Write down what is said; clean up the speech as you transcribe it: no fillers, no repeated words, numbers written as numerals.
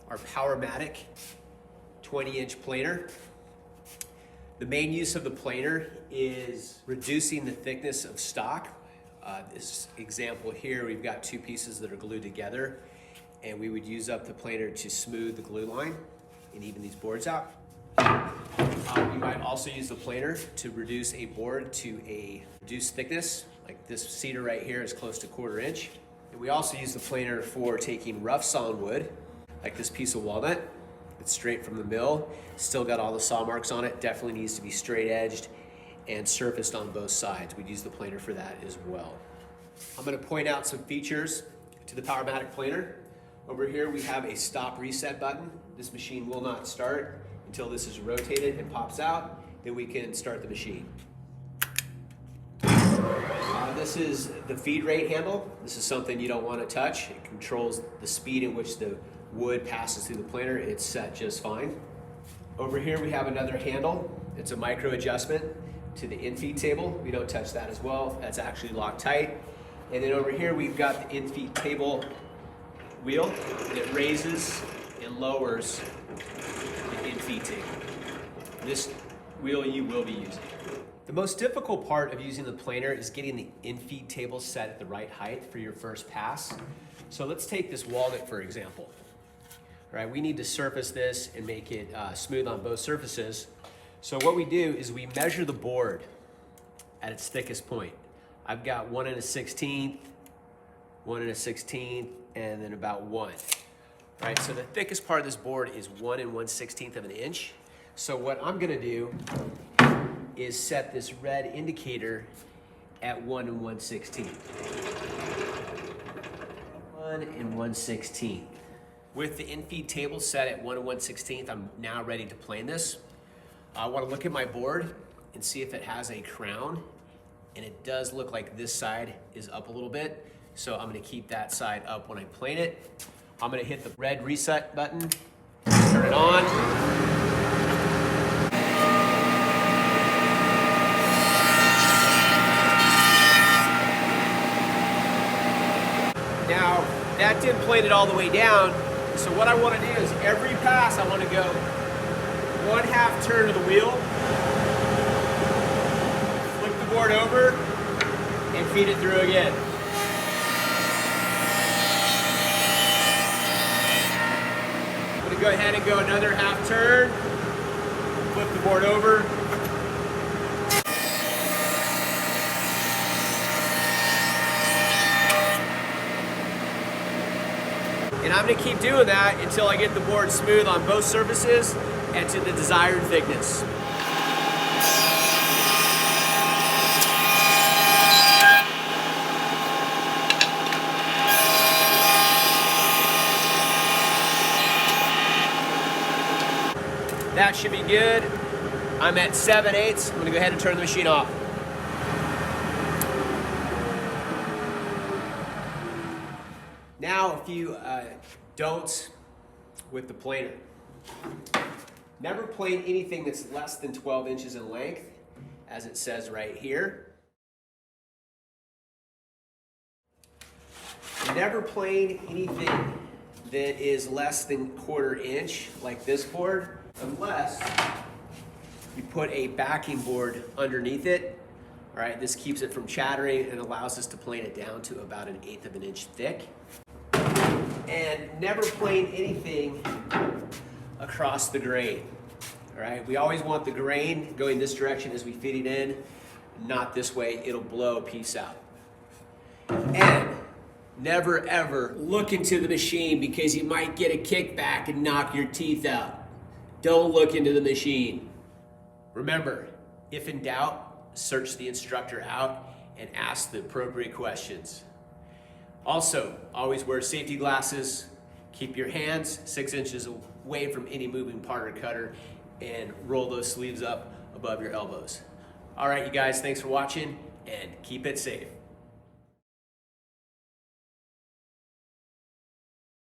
our Powermatic 20-inch planer. The main use of the planer is reducing the thickness of stock. This example here, we've got two pieces that are glued together, and we would use up the planer to smooth the glue line and even these boards out. We might also use the planer to reduce a board to a reduced thickness, like this cedar right here is close to 1/4 inch. And we also use the planer for taking rough sawn wood, like this piece of walnut. It's straight from the mill, still got all the saw marks on it, definitely needs to be straight edged and surfaced on both sides. We'd use the planer for that as well. I'm going to point out some features to the Powermatic planer. Over here we have a stop reset button. This machine will not start until this is rotated and pops out, then we can start the machine. This is the feed rate handle. This is something you don't want to touch. It controls the speed in which the wood passes through the planer. It's set just fine. Over here we have another handle. It's a micro adjustment to the Infeed table. We don't touch that as well. That's actually locked tight. And then over here we've got the Infeed Table wheel that raises and lowers the Infeed table. This wheel you will be using. The most difficult part of using the planer is getting the Infeed table set at the right height for your first pass. So let's take this walnut for example. All right, we need to surface this and make it smooth on both surfaces. So what we do is we measure the board at its thickest point. I've got 1 1/16, 1 1/16, and then about 1. All right, so the thickest part of this board is 1 1/16 of an inch. So what I'm gonna do is set this red indicator at 1 1/16. 1 1/16. With the Infeed table set at 1 1/16, I'm now ready to plane this. I want to look at my board and see if it has a crown, and it does look like this side is up a little bit, so I'm going to keep that side up when I plane it. I'm going to hit the red reset button, turn it on. Now, that didn't plane it all the way down, so what I want to do is every pass I want to go 1/2 turn of the wheel, flip the board over, and feed it through again. I'm going to go ahead and go another 1/2 turn, flip the board over. And I'm going to keep doing that until I get the board smooth on both surfaces and to the desired thickness. That should be good. I'm at 7/8. I'm going to go ahead and turn the machine off. Now, if you don't with the planer, never plane anything that's less than 12 inches in length, as it says right here. Never plane anything that is less than 1/4 inch, like this board, unless you put a backing board underneath it. All right, this keeps it from chattering and allows us to plane it down to about 1/8 of an inch thick. And never plane anything across the grain. All right, we always want the grain going this direction as we feed it in, not this way, it'll blow a piece out. And never ever look into the machine because you might get a kickback and knock your teeth out. Don't look into the machine. Remember, if in doubt, search the instructor out and ask the appropriate questions. Also, always wear safety glasses, keep your hands 6 inches away from any moving part or cutter, and roll those sleeves up above your elbows. All right, you guys, thanks for watching, and keep it safe.